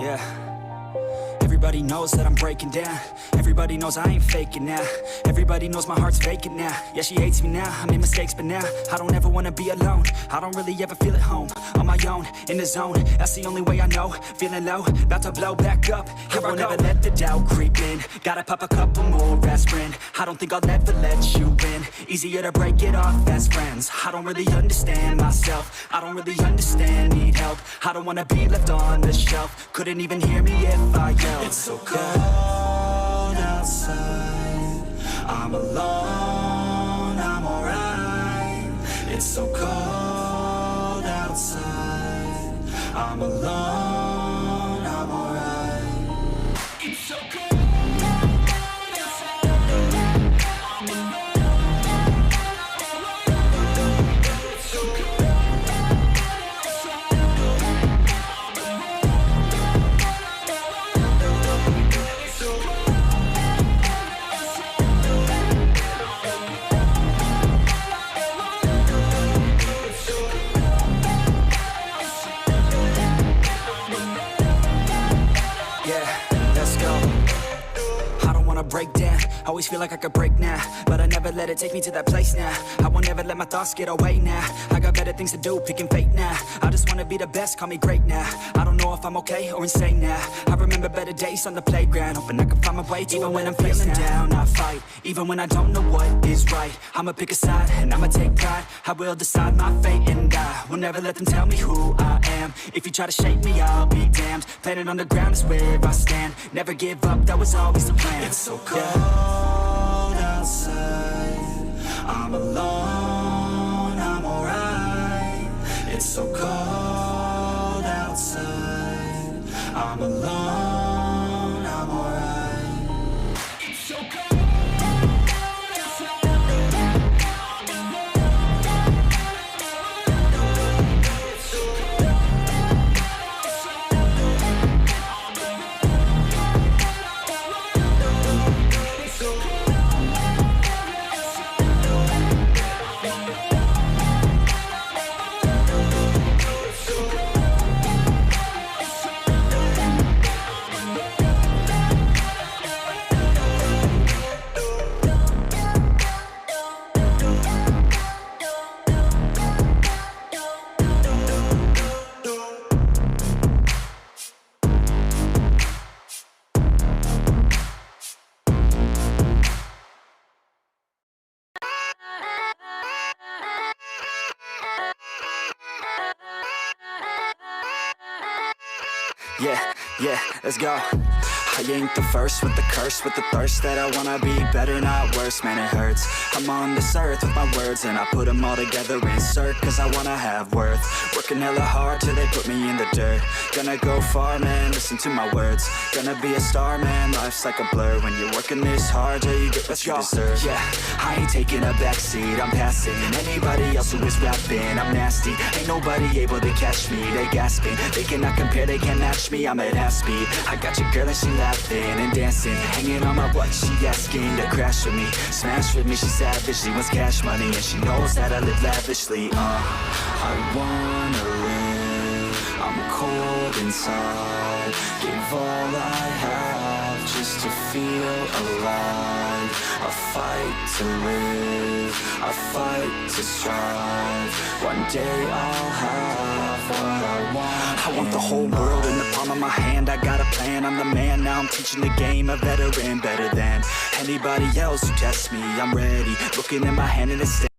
Yeah. Everybody knows that I'm breaking down. Everybody knows I ain't faking now. Everybody knows my heart's vacant now. Yeah, she hates me now, I made mistakes, but now I don't ever wanna be alone. I don't really ever feel at home. On my own, in the zone, that's the only way I know. Feeling low, about to blow back up. Here I won't ever let the doubt creep in. Gotta pop a couple more aspirin. I don't think I'll ever let you in. Easier to break it off as friends. I don't really understand myself. I don't really understand, need help. I don't wanna be left on the shelf. Couldn't even hear me if I yelled. It's so cold outside, I'm alone, I'm alright. It's so cold outside, I'm alone, I'm alright. It's so cold. Break down, always feel like I could break now, but I never let it take me to that place now. I won't ever let my thoughts get away now. I got better things to do, picking fate now. I just wanna be the best, call me great now. I don't know if I'm okay or insane now. I remember better days on the playground, hoping I can find my way to even when I'm feeling down. I fight, even when I don't know what is right. I'ma pick a side, and I'ma take pride. I will decide my fate and I will never let them tell me who I am. If you try to shake me, I'll be damned. Planet on the ground is where I stand. Never give up, that was always the plan. It's so cold outside, I'm alone, I'm alright. It's so cold outside, I'm alone, I'm alright. It's so cold. Yeah, let's go. I ain't the first with the curse, with the thirst that I wanna be better, not worse, man it hurts. I'm on this earth with my words and I put them all together, insert, cause I wanna have worth. Working hella hard till they put me in the dirt. Gonna go far, man, listen to my words. Gonna be a star, man, life's like a blur. When you're working this hard, yeah, you get what you deserve. Yeah, I ain't taking a backseat, I'm passing anybody else who is rapping. I'm nasty, ain't nobody able to catch me. They gasping, they cannot compare, they can't match me. I'm at half speed, I got your girl and she laughing and dancing, hanging on my butt, she asking to crash with me, smash with me, she savage, she wants cash money, and she knows that I live lavishly. I wanna live, I'm cold inside, give all I have just to feel alive. I fight to live, I fight to strive, one day I'll have what I want. I want the whole world in the palm of my hand, I got a plan, I'm the man, now I'm teaching the game, a veteran, better than anybody else who tests me. I'm ready, looking at my hand and it's